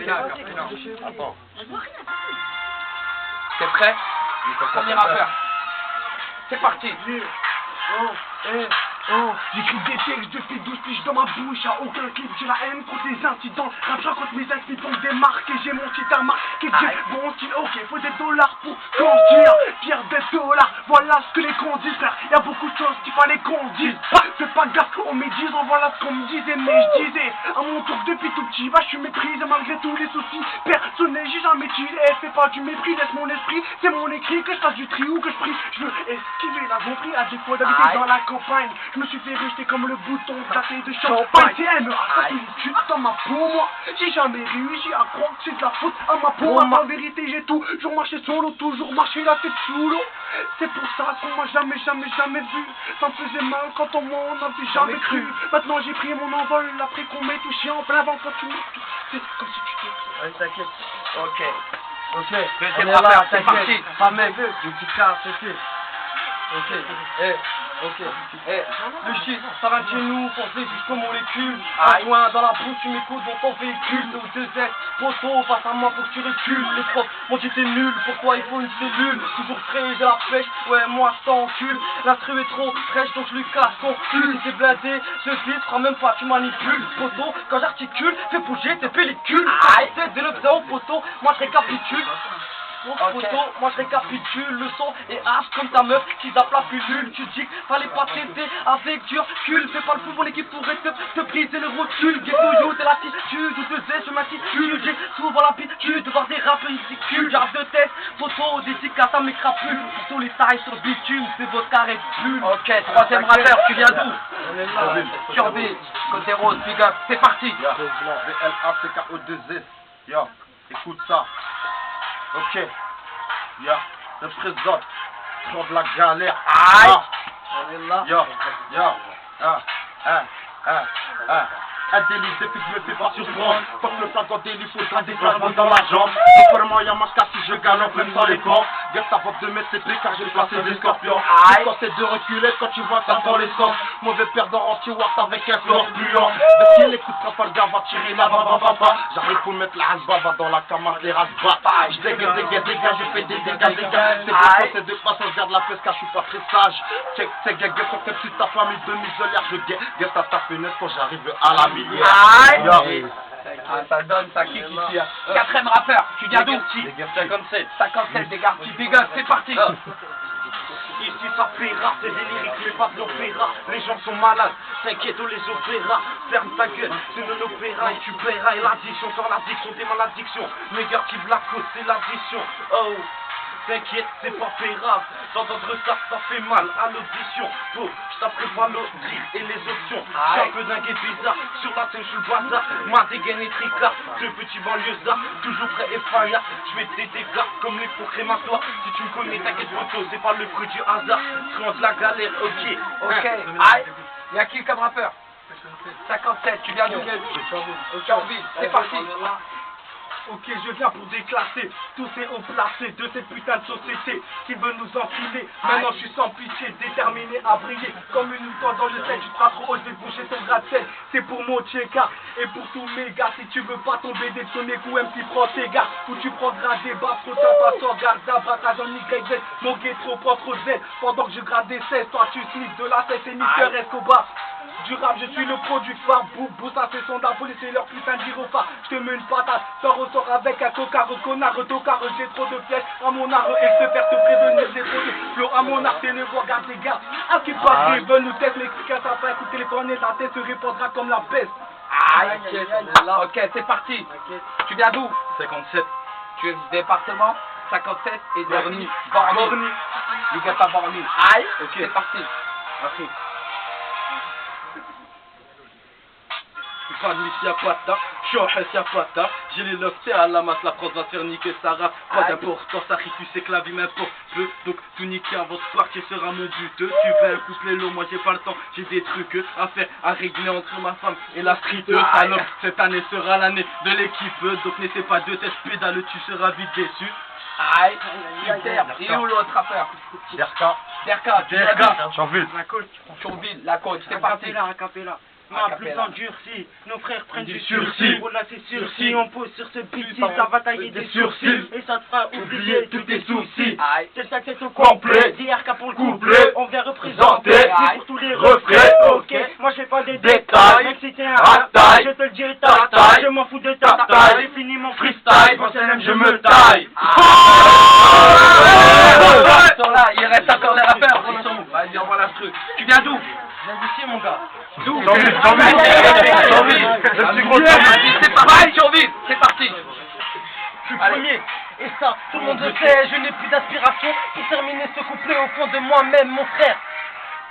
Attends. T'es prêt? Premier rappeur. C'est parti. J'écris des textes, je fais 12 piges dans ma bouche. Y'a aucun clip, j'ai la haine contre les incidents. Rap contre mes inscrits pour me démarquer. J'ai mon titre à marquer, j'ai bon style. Ok, faut des dollars pour grandir. Pierre des dollars, voilà ce que les cons disent, frère. Y'a beaucoup de choses qu'il fallait qu'on dise. Fais pas gaffe aux médisants, voilà ce qu'on me disait. Mais je disais, à mon tour depuis tout petit, je suis méprisé malgré tous les soucis personnels. J'ai jamais tiré, fais pas du mépris, laisse mon esprit. C'est mon écrit, que je fasse du tri ou que je prie. Je veux esquiver la gonfrie à défaut d'habiter dans la campagne. Je me suis fait rejeter comme le bouton gâté de champagne. C'est elle, ça une chute dans ma peau, moi. J'ai jamais réussi à croire que c'est de la faute à ma peau. En vérité, j'ai toujours marché solo, toujours marché la tête sous l'eau. C'est pour ça qu'on m'a jamais vu. Ça me faisait mal quand on m'en avait jamais cru. Maintenant j'ai pris mon envol après qu'on m'ait touché en plein vent quand tu me touches. C'est comme si tu t'es... Ouais, t'inquiète. Ok. Deuxième rappeur, c'est parti. Pas mec, une petite carte, le shit, ça va de chez nous, pensez jusqu'aux molécules. Un joint dans la bouche, tu m'écoutes dans ton véhicule. C'est au 2S, poteau, face à moi faut que tu recules. Les profs m'ont dit t'es nul, pourquoi il faut une cellule. Toujours frais, j'ai la pêche, ouais moi je t'encule. L'instru est trop fraîche donc je lui casse son cul. Si t'es blindé, je dis, crois même pas, tu manipules. Poteau, quand j'articule, fais bouger tes pellicules. C'est de l'obséant, poteau, moi je récapitule. Poteau, moi je récapitule, le son est H comme ta meuf qui zappe la pilule. Tu dis fallait pas t'aider avec du recul. Fais pas le fou, mon équipe pourrait te briser le rotule. Ghetto yo, t'es l'attitude, où te zais, je m'attitude. J'ai souvent l'habitude de voir des rappeurs ridicules. J'arrive de tête, poteau, des cicatres à mes crapules. Sur les tailles, sur le bitume, c'est votre carré de pull. Ok, troisième rappeur, tu viens d'où? Survie, côté rose, big up, c'est parti. VLACKO2S. Yo, écoute ça. Ok. Yo, je présente. Sur de la galère. Aïe. Yo, un délit depuis que je me fais pas surprendre. Faut que le flagrant délit faut un déplacement dans la jambe. C'est vraiment y'a ma casse si je galope même sans les camps. Guette ta porte de mettre ses pieds car j'ai placé des scorpions. Quand c'est de reculer quand tu vois que ça dans les sens. Mauvais perdant anti-watt avec un sort puant. De qui n'écoutera pas le gars va tirer la baba. J'arrive pour mettre la hasba, va dans la camarade les rasbats. Je dégage, je fais des dégâts. C'est pour ça c'est de passage, garde la pesca, je suis pas très sage. Check, c'est guette sur tes petites ta famille demi-isolière. Je guette à ta fenêtre quand j'arrive à la millière. Aïe. Ah, ça donne, ça kick ici. Quatrième rappeur, tu viens d'où? 57, des Gartis, big up, c'est parti. Ici ça paiera, c'est des lyriques mais pas de l'opéra. Les gens sont malades, t'inquiète on les opéra. Ferme ta gueule, c'est de l'opéra et tu paieras. Et l'addiction sur l'addiction, t'es malédiction. Meilleur qui blackos, c'est l'addition. Oh, t'inquiète, c'est pas pérave. D'entendre ça fait mal à l'audition. Oh, je taperai pas l'autre et les options. J'ai un peu dingue et bizarre, sur la scène je suis le bazar. Ma dégaine est tricard, ce petit banlieusard. Toujours prêt et faillard, je mets des dégâts comme les faux crématoires. Si tu me connais, t'inquiète poteau, c'est pas le fruit du hasard. Je de la galère, ok. Aïe. Y'a qui comme rappeur? 57, tu viens d'où? Survie, c'est parti. Ok, je viens pour déclasser tous ces hauts placés de cette putain de société qui veut nous enfiler. Maintenant je suis sans pitié, déterminé à briller comme une étoile dans le ciel. Tu seras trop haut, je vais boucher ton gratte-ciel. C'est pour mon tchéka et pour tous mes gars. Si tu veux pas tomber des sonnets ou MC prends tes gars. Ou tu prendras des bas, trop t'as pas garde d'abraquage en YZ. Mon ghetto prend trop de Z pendant que je grade des 16. Toi tu sniffes de la 16 et Mister Escobar. Du rap, je suis le producteur, boubou, ça c'est son dabo, c'est leur putain de gyrophare. Je te mets une patate, t'en ressors avec un cocard, connard, tocard, j'ai trop de flèches à mon art, et je te faire te prévenir, j'ai trop de flow à mon art, t'es le voir, garde tes gars. À qui pas veulent nous tester, l'explication, ça fait un coup de téléphone et ta tête se répondra comme la peste. Aïe, ok, c'est parti. Tu viens d'où? 57. Tu es du département 57 et Borny. Borny. Du gars à Borny. Aïe, c'est parti. Merci. Pas de y'a pas de taf, y'a pas de taf. J'ai les loftés à la masse, la France va se faire niquer Sarah. Pas d'importance, sacrifice c'est que la vie m'importe peu. Donc tout niquer avant de partir sera mon but. Tu veux un couplet long, moi j'ai pas le temps. J'ai des trucs à faire, à régler entre ma femme et la street. Alors cette année sera l'année de l'équipe. Donc n'essaie pas de test pédale, tu seras vite déçu. Aïe, super. Et où l'autre rappeur? Derka, J'en veux. Thionville, la côte, c'est parti. Ma plus endurcie, nos frères prennent du sursis. sursis. Oh là c'est sursis, on pose sur ce beat, ça va tailler des sourcils. Et ça te fera oublier tous tes soucis. Aïe. C'est ça que c'est au Complet. complet. DRK pour le Couplet. couplet, on vient représenter. Aïe. C'est pour tous les Refrains. refrains. Ok, moi je fais pas des détails. Mec si t'es un rap, Taille. je te le dis taille. Taille. Je m'en fous de ta Taille. taille. J'ai fini mon freestyle. Quand c'est même Je me taille. Ils sont là, il reste encore les rappeurs. Ils sont où? Vas-y, envoie la truc. Tu viens d'où? Je viens d'ici mon gars. D'où? Jean-Ville. Le plus gros C'est parti, survivre. C'est parti. Je suis premier, et ça, tout le monde le sait, je n'ai plus d'aspiration pour terminer ce couplet au fond de moi-même, mon frère.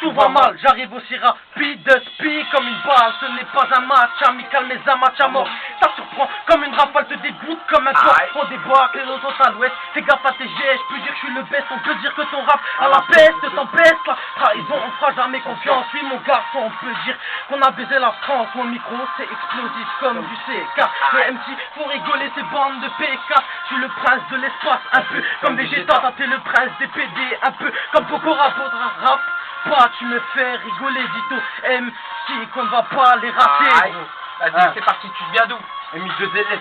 Tout va mal, j'arrive aussi rapide, speed comme une balle, ce n'est pas un match amical mais un match à mort. Ça surprend comme une rafale, te dégoûte comme un toit. On débarque les autres à l'ouest, fais gaffe à tes gestes, je peux dire que je suis le best, on peut dire que ton rap à la peste, t'empeste la trahison, on fera jamais confiance. Oui mon garçon, on peut dire qu'on a baisé la France, mon micro c'est explosif comme du CK. Les MC font rigoler ces bandes de PK, je suis le prince de l'espace, un peu comme Vegeta, t'es le prince des PD, un peu comme Pokora, faudra rap. Pas, tu me fais rigoler, Dito MC, qu'on ne va pas les rater. Vas-y, c'est parti, tu viens d'où? MI2LS,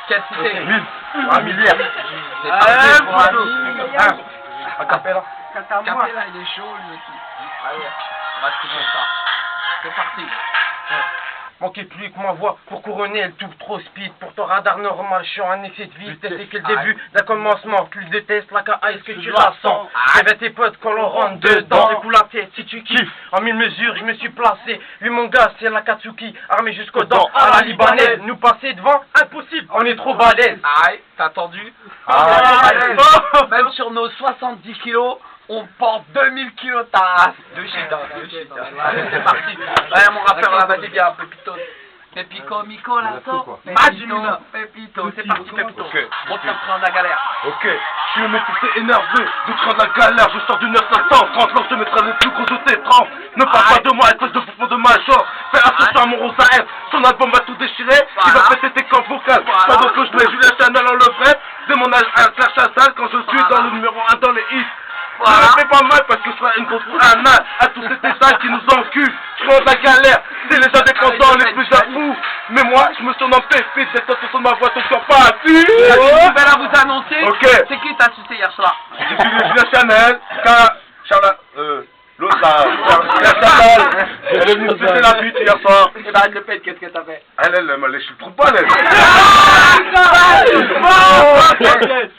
Quelle cité? Un milliard. C'est parti pour un Acapella. Capella, il est chaud lui aussi. Allez, on va se couper ça. C'est parti. Manquez plus que ma voix pour couronner, elle touffe trop speed. Pour ton radar normal, je suis en excès de vitesse. C'est que le début d'un commencement. Tu le détestes, la KA, est-ce que tu la sens? Avec tes potes quand l'on rentre dedans. C'est cool la tête si tu kiffes. En 1000 mesures, je me suis placé. Lui, mon gars, c'est la Katsuki. Armé jusqu'aux dents à la libanaise. Nous passer devant, impossible. On est trop balèze. Aïe, t'as entendu? Aïe. Même sur nos 70 kilos, on porte 2000 kilos ta race. De shit, Allez, c'est parti. Allez, mon rappeur, là, vas-y, viens, Pépito. Pépito, Mico, Lasso. Pépito, Pépito. C'est parti, Pépito. Ok. On te prend de la galère. Ok, je suis le mec qui s'est énervé, de craindre la galère, je sors du 9-530, je te mettrai le plus gros de tes trempes. Ne parle pas de moi, espèce de bouffon de major. Fais attention à mon rose à F, son album va tout déchirer, il va péter tes cordes vocales. Pendant que je mets Julien Chanel en levrette, de mon âge à Claire Chazal quand je suis dans le numéro 1 dans les hits. Je me fais pas mal parce que je serai une grosse banane à tous ces détails qui nous enculent. Je prends de la galère, c'est les indépendants les plus à fous. Mais moi, je me surnomme Pépite, c'est toi sur ma voix, ton corps pas assis. J'ai une nouvelle à vous annoncer. Ok. C'est qui t'as sucé hier soir? J'ai suivi Julien Chanel, l'autre là, Claire Chazal, elle est venue me sucer la bite hier soir. Et bah, le pète, qu'est-ce que t'as fait? Elle m'a léché le trou de balle, elle.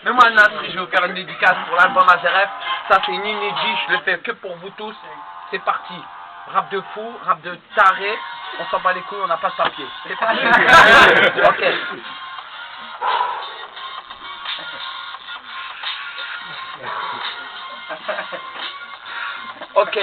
Mets-moi un instru, je vais vous faire une dédicace pour l'album AZRF. Ça, c'est une inédit, je le fais que pour vous tous. C'est parti. Rap de fou, rap de taré. On s'en bat les couilles, on n'a pas de papier. C'est parti. Ok. Ok.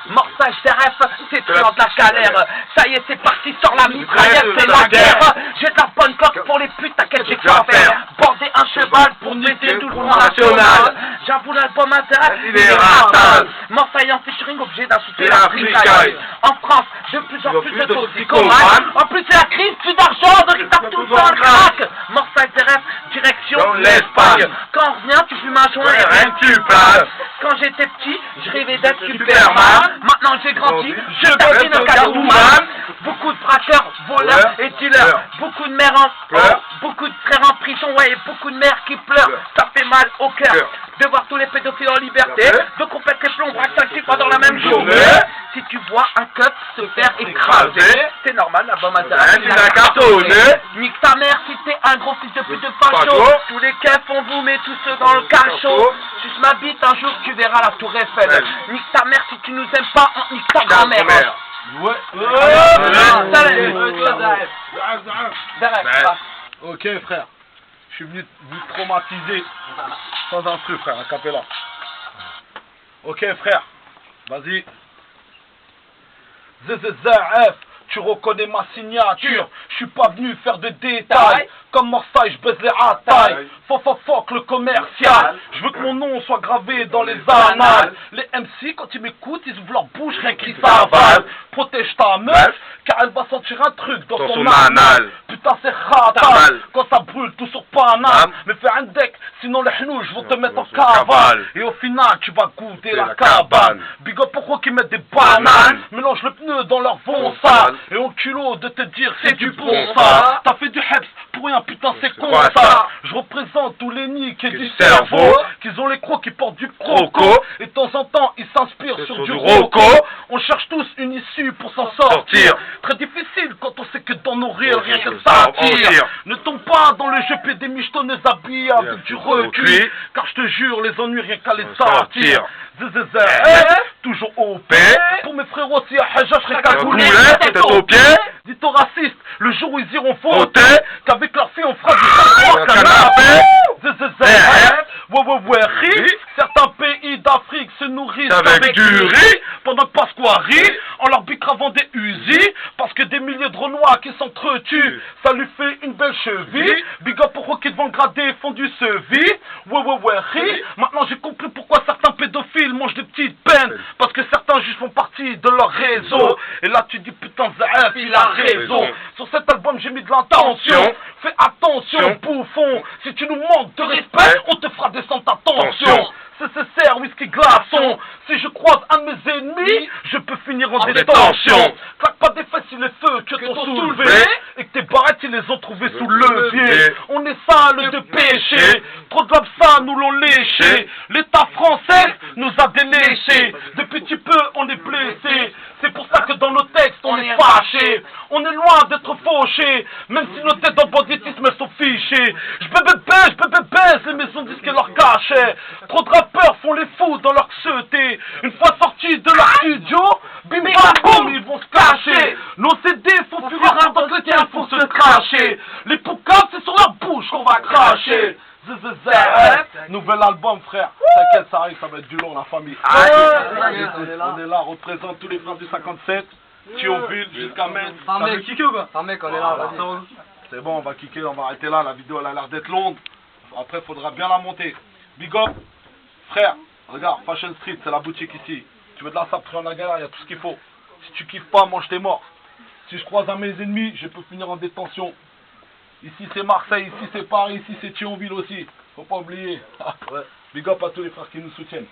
Mortage ZRF, c'est toujours de la galère. Ça y est, c'est parti sur la mitraillette, c'est la guerre. J'ai de la bonne coque pour les putes, t'inquiète, j'ai quoi faire. Border un cheval pour niquer tout le monde national. J'avoue, l'album ZRF, il est ratal. Mortage en featuring, obligé d'insulter la fricaille. En France, de plus en plus de toxicomanes. En plus, c'est la crise, plus d'argent, donc ils tapent tout dans le crack. Mortage ZRF, direction l'Espagne. Quand on revient, tu fumes un joint et rien que tu passes. Quand j'étais petit, je rêvais d'être Superman. Maintenant j'ai grandi, je deviens un Catwoman. Beaucoup de braqueurs, voleurs et dealers. Beaucoup de mères en pleurs, beaucoup de frères en prison, ouais, et beaucoup de mères qui pleurent. Ça fait mal au cœur de voir tous les pédophiles en liberté, de compléter les plombs, braquages pas dans la même journée. Si tu vois un cop se faire écraser, c'est normal, la bombe intérieure. Il a cartonné. Nique ta mère si t'es un gros fils de pute de facho. Tous les keufs on vous met tous ceux dans le cachot. Suce ma bite, un jour tu verras la tour Eiffel. Nique ta mère si tu nous aimes pas, on nique ta grand-mère. Ok frère, je suis venu vous traumatiser sans un truc frère, acapella. Ok frère, vas-y. ZZRF, tu reconnais ma signature. Je suis pas venu faire de détails. Comme Marseille, je baise les ratailles. Fuck le commercial. Je veux que mon nom soit gravé dans les annales. Les MC, quand ils m'écoutent, ils ouvrent leur bouche, rien qu'ils s'avalent. Protège ta meuf, car elle va sentir un truc dans son anal. Putain, c'est ratal quand ça brûle tout sur Paname. Mais fais un deck, sinon les hnouches vont te mettre en cavale. Et au final, tu vas goûter la cabane. Big up pourquoi qu'ils mettent des bananes. Mélange le pneu dans leur bon ça. Et au culot de te dire c'est du bon ça. T'as fait du heps pour rien, putain, c'est con ça. Je représente tous les nids et du cerveau. Qu'ils ont les crocs qui portent du croco. Et de temps en temps, ils s'inspirent sur du roco. On cherche tous une issue pour s'en sortir. Très difficile quand on sait que dans nos rires, rien que ça tire. Ne tombe pas dans le jeu des michetonneuses habillées avec du recul. Car je te jure, les ennuis, rien qu'à les sortir. Toujours OP. Pour mes frérots, si à Haja, je serais cagoulé, tête aux pieds. Dites aux racistes, le jour où ils iront voter, qu'avec leur fille, on fera du canapé. Certains pays d'Afrique se nourrissent avec du riz, pendant que Pasqua rit, en leur bicravant des usines, parce que des milliers de Renois qui s'entretuent, ça lui fait une belle cheville. Big up pour eux qui devant grader font du sevi. Maintenant j'ai compris pourquoi certains pédophiles mangent des petites peines, parce que certains juges font partie de leur réseau. Et là tu dis putain Zaef, il a raison. Sur cet album j'ai mis de l'intention. Fais attention bouffon, si tu nous manques de respect, on te fera descendre ta tension. CCR, whisky glaçon. Si je croise un de mes ennemis, je peux finir en détention. Claque pas des fesses si les feux que t'ont soulevé et que tes barrettes ils les ont trouvés sous le levier. On est sale de péché, trop de ça nous l'ont léché. L'État français nous a déléchés. Depuis petit peu on est blessé. C'est pour ça que dans nos textes on est fâché. On est loin d'être fauchés, même si nos têtes en banditisme sont fichées. Je baise les maisons disques et leurs cachets. Trop de rappeurs font les fous dans leur xeuté. Une fois sortis de leur studio, bim bam boum, ils vont se cacher. Nos CD font fuir un dans lequel faut se cracher. Les poucas c'est sur la bouche qu'on va cracher. Nouvel album frère. T'inquiète, ça arrive, ça va être du long la famille. On est là, on représente tous les frères du 57. Thionville jusqu'à Metz. T'as mec kické ou quoi? Mec, on est là. C'est bon, on va kicker, on va arrêter là. La vidéo elle a l'air d'être longue. Après, faudra bien la monter. Big up, frère. Regarde, Fashion Street, c'est la boutique ici. Tu veux de la sape, en la galère, il y a tout ce qu'il faut. Si tu kiffes pas, mange tes morts. Si je croise un mes ennemis, je peux finir en détention. Ici c'est Marseille, ici c'est Paris, ici c'est Thionville aussi. Faut pas oublier. Big up à tous les frères qui nous soutiennent.